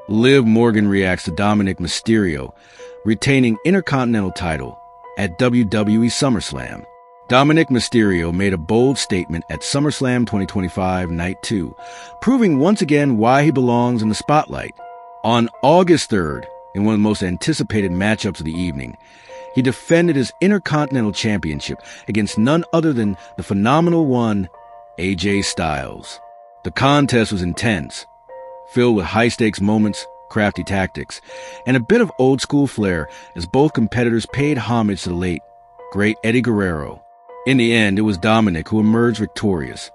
Liv Morgan reacts to Dominik Mysterio retaining Intercontinental title at WWE SummerSlam. Dominik Mysterio made a bold statement at SummerSlam 2025 Night 2, proving once again why he belongs in the spotlight. On August 3rd, in one of the most anticipated matchups of the evening, he defended his Intercontinental Championship against none other than the phenomenal one, AJ Styles. The contest was intense, filled with high-stakes moments, crafty tactics, and a bit of old-school flair as both competitors paid homage to the late, great Eddie Guerrero. In the end, it was Dominic who emerged victorious,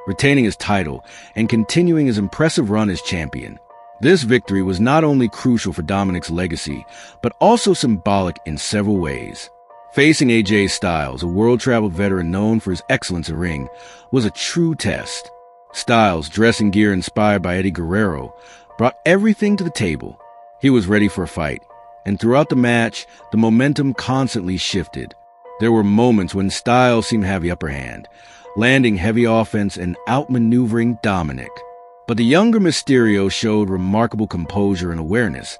retaining his title and continuing his impressive run as champion. This victory was not only crucial for Dominic's legacy, but also symbolic in several ways. Facing AJ Styles, a world-traveled veteran known for his excellence in ring, was a true test. Styles, dressed in gear inspired by Eddie Guerrero, brought everything to the table. He was ready for a fight, and throughout the match, the momentum constantly shifted. There were moments when Styles seemed to have the upper hand, landing heavy offense and outmaneuvering Dominic. But the younger Mysterio showed remarkable composure and awareness,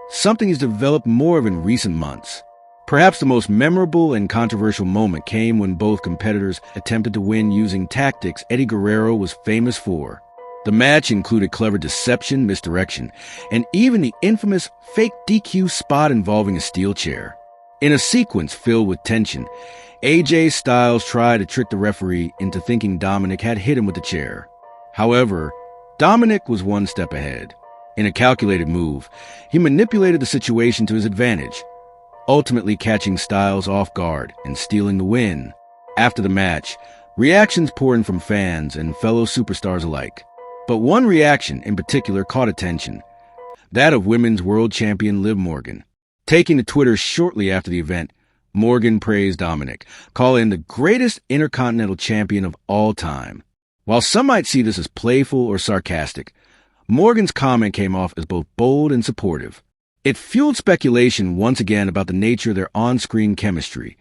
something he's developed more of in recent months. Perhaps the most memorable and controversial moment came when both competitors attempted to win using tactics Eddie Guerrero was famous for. The match included clever deception, misdirection, and even the infamous fake DQ spot involving a steel chair. In a sequence filled with tension, AJ Styles tried to trick the referee into thinking Dominic had hit him with the chair. However, Dominic was one step ahead. In a calculated move, he manipulated the situation to his advantage, ultimately catching Styles off guard and stealing the win. After the match, reactions poured in from fans and fellow superstars alike. But one reaction in particular caught attention, that of women's world champion Liv Morgan. Taking to Twitter shortly after the event, Morgan praised Dominic, calling him the greatest Intercontinental champion of all time. While some might see this as playful or sarcastic, Morgan's comment came off as both bold and supportive. It fueled speculation once again about the nature of their on-screen chemistry,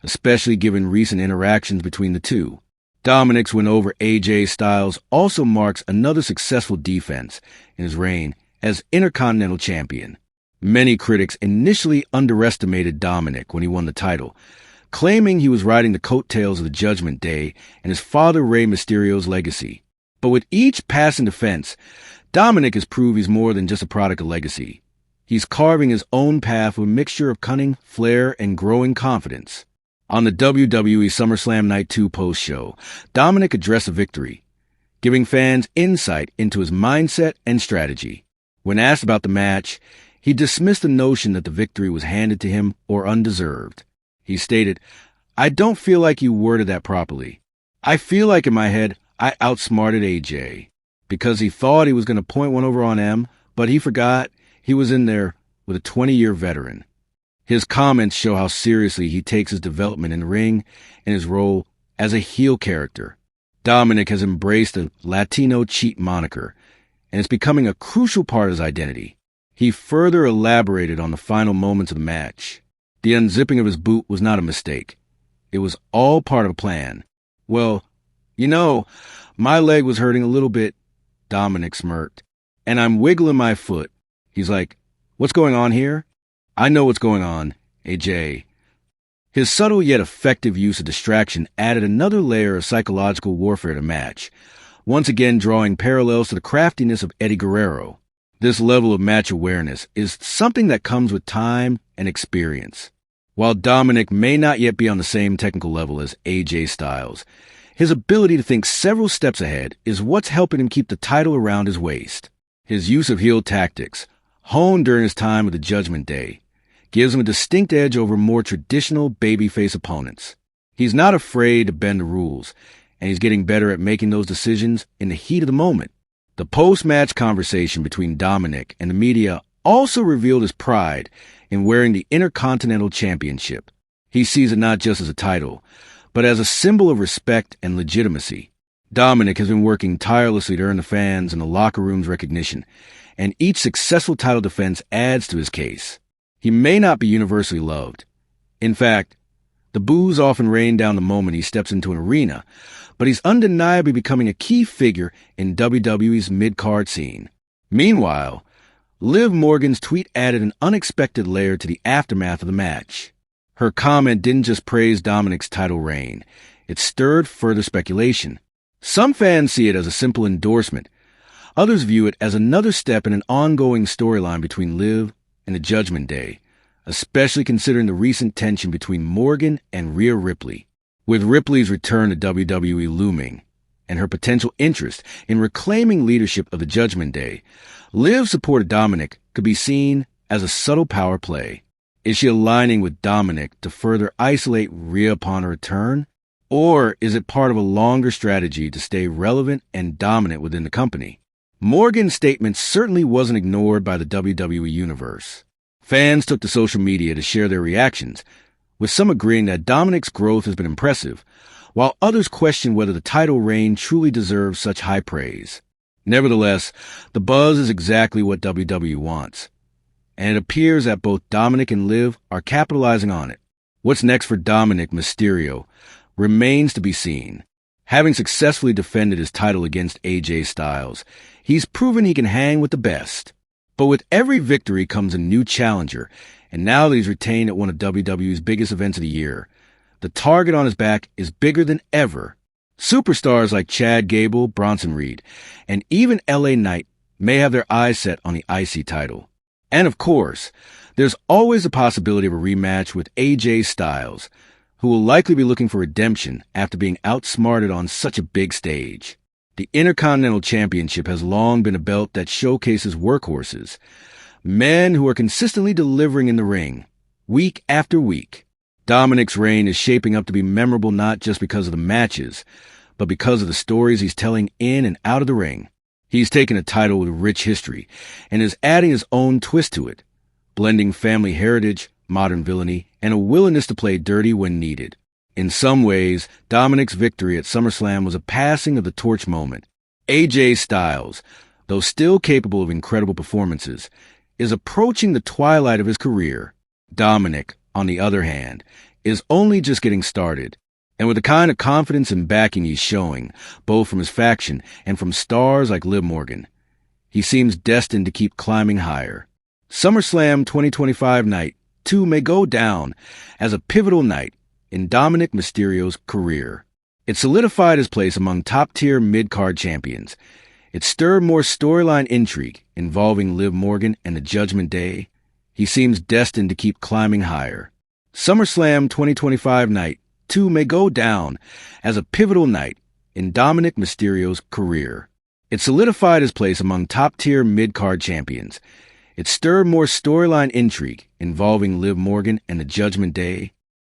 especially given recent interactions between the two. Dominic's win over AJ Styles also marks another successful defense in his reign as Intercontinental champion. Many critics initially underestimated Dominic when he won the title, claiming he was riding the coattails of the Judgment Day and his father Rey Mysterio's legacy. But with each passing defense, Dominic has proved he's more than just a product of legacy. He's carving his own path with a mixture of cunning, flair, and growing confidence. On the WWE SummerSlam Night 2 post-show, Dominic addressed the victory, giving fans insight into his mindset and strategy. When asked about the match, he dismissed the notion that the victory was handed to him or undeserved. He stated, "I don't feel like you worded that properly. I feel like in my head, I outsmarted AJ because he thought he was going to point one over on M, but he forgot he was in there with a 20-year veteran." His comments show how seriously he takes his development in the ring and his role as a heel character. Dominic has embraced the Latino cheat moniker, and it's becoming a crucial part of his identity. He further elaborated on the final moments of the match. The unzipping of his boot was not a mistake. It was all part of a plan. "Well, my leg was hurting a little bit," Dominic smirked, "and I'm wiggling my foot." He's like, "What's going on here?" "I know what's going on, AJ." His subtle yet effective use of distraction added another layer of psychological warfare to the match, once again drawing parallels to the craftiness of Eddie Guerrero. This level of match awareness is something that comes with time and experience. While Dominic may not yet be on the same technical level as AJ Styles, his ability to think several steps ahead is what's helping him keep the title around his waist. His use of heel tactics, honed during his time with the Judgment Day, gives him a distinct edge over more traditional babyface opponents. He's not afraid to bend the rules, and he's getting better at making those decisions in the heat of the moment. The post-match conversation between Dominic and the media also revealed his pride in wearing the Intercontinental Championship. He sees it not just as a title, but as a symbol of respect and legitimacy. Dominic has been working tirelessly to earn the fans and the locker room's recognition, and each successful title defense adds to his case. He may not be universally loved. In fact, the boos often rain down the moment he steps into an arena, but he's undeniably becoming a key figure in WWE's mid-card scene. Meanwhile, Liv Morgan's tweet added an unexpected layer to the aftermath of the match. Her comment didn't just praise Dominic's title reign. It stirred further speculation. Some fans see it as a simple endorsement. Others view it as another step in an ongoing storyline between Liv and the Judgment Day, especially considering the recent tension between Morgan and Rhea Ripley. With Ripley's return to WWE looming, and her potential interest in reclaiming leadership of the Judgment Day, Liv's support of Dominic could be seen as a subtle power play. Is she aligning with Dominic to further isolate Rhea upon her return? Or is it part of a longer strategy to stay relevant and dominant within the company? Morgan's statement certainly wasn't ignored by the WWE Universe. Fans took to social media to share their reactions, with some agreeing that Dominic's growth has been impressive, while others question whether the title reign truly deserves such high praise. Nevertheless, the buzz is exactly what WWE wants, and it appears that both Dominic and Liv are capitalizing on it. What's next for Dominik Mysterio remains to be seen. Having successfully defended his title against AJ Styles, he's proven he can hang with the best. But with every victory comes a new challenger, and now that he's retained at one of WWE's biggest events of the year, the target on his back is bigger than ever. Superstars like Chad Gable, Bronson Reed, and even LA Knight may have their eyes set on the IC title. And of course, there's always the possibility of a rematch with AJ Styles, who will likely be looking for redemption after being outsmarted on such a big stage. The Intercontinental Championship has long been a belt that showcases workhorses, men who are consistently delivering in the ring, week after week. Dominic's reign is shaping up to be memorable not just because of the matches, but because of the stories he's telling in and out of the ring. He's taken a title with a rich history and is adding his own twist to it, blending family heritage, modern villainy, and a willingness to play dirty when needed. In some ways, Dominic's victory at SummerSlam was a passing of the torch moment. AJ Styles, though still capable of incredible performances, is approaching the twilight of his career. Dominic, on the other hand, is only just getting started. And with the kind of confidence and backing he's showing, both from his faction and from stars like Liv Morgan, he seems destined to keep climbing higher. SummerSlam 2025 Night 2 may go down as a pivotal night in Dominik Mysterio's career. It solidified his place among top-tier mid-card champions. It stirred more storyline intrigue involving Liv Morgan and the Judgment Day. He seems destined to keep climbing higher. SummerSlam 2025 Night 2 may go down as a pivotal night in Dominik Mysterio's career. It solidified his place among top-tier mid-card champions. It stirred more storyline intrigue involving Liv Morgan and the Judgment Day.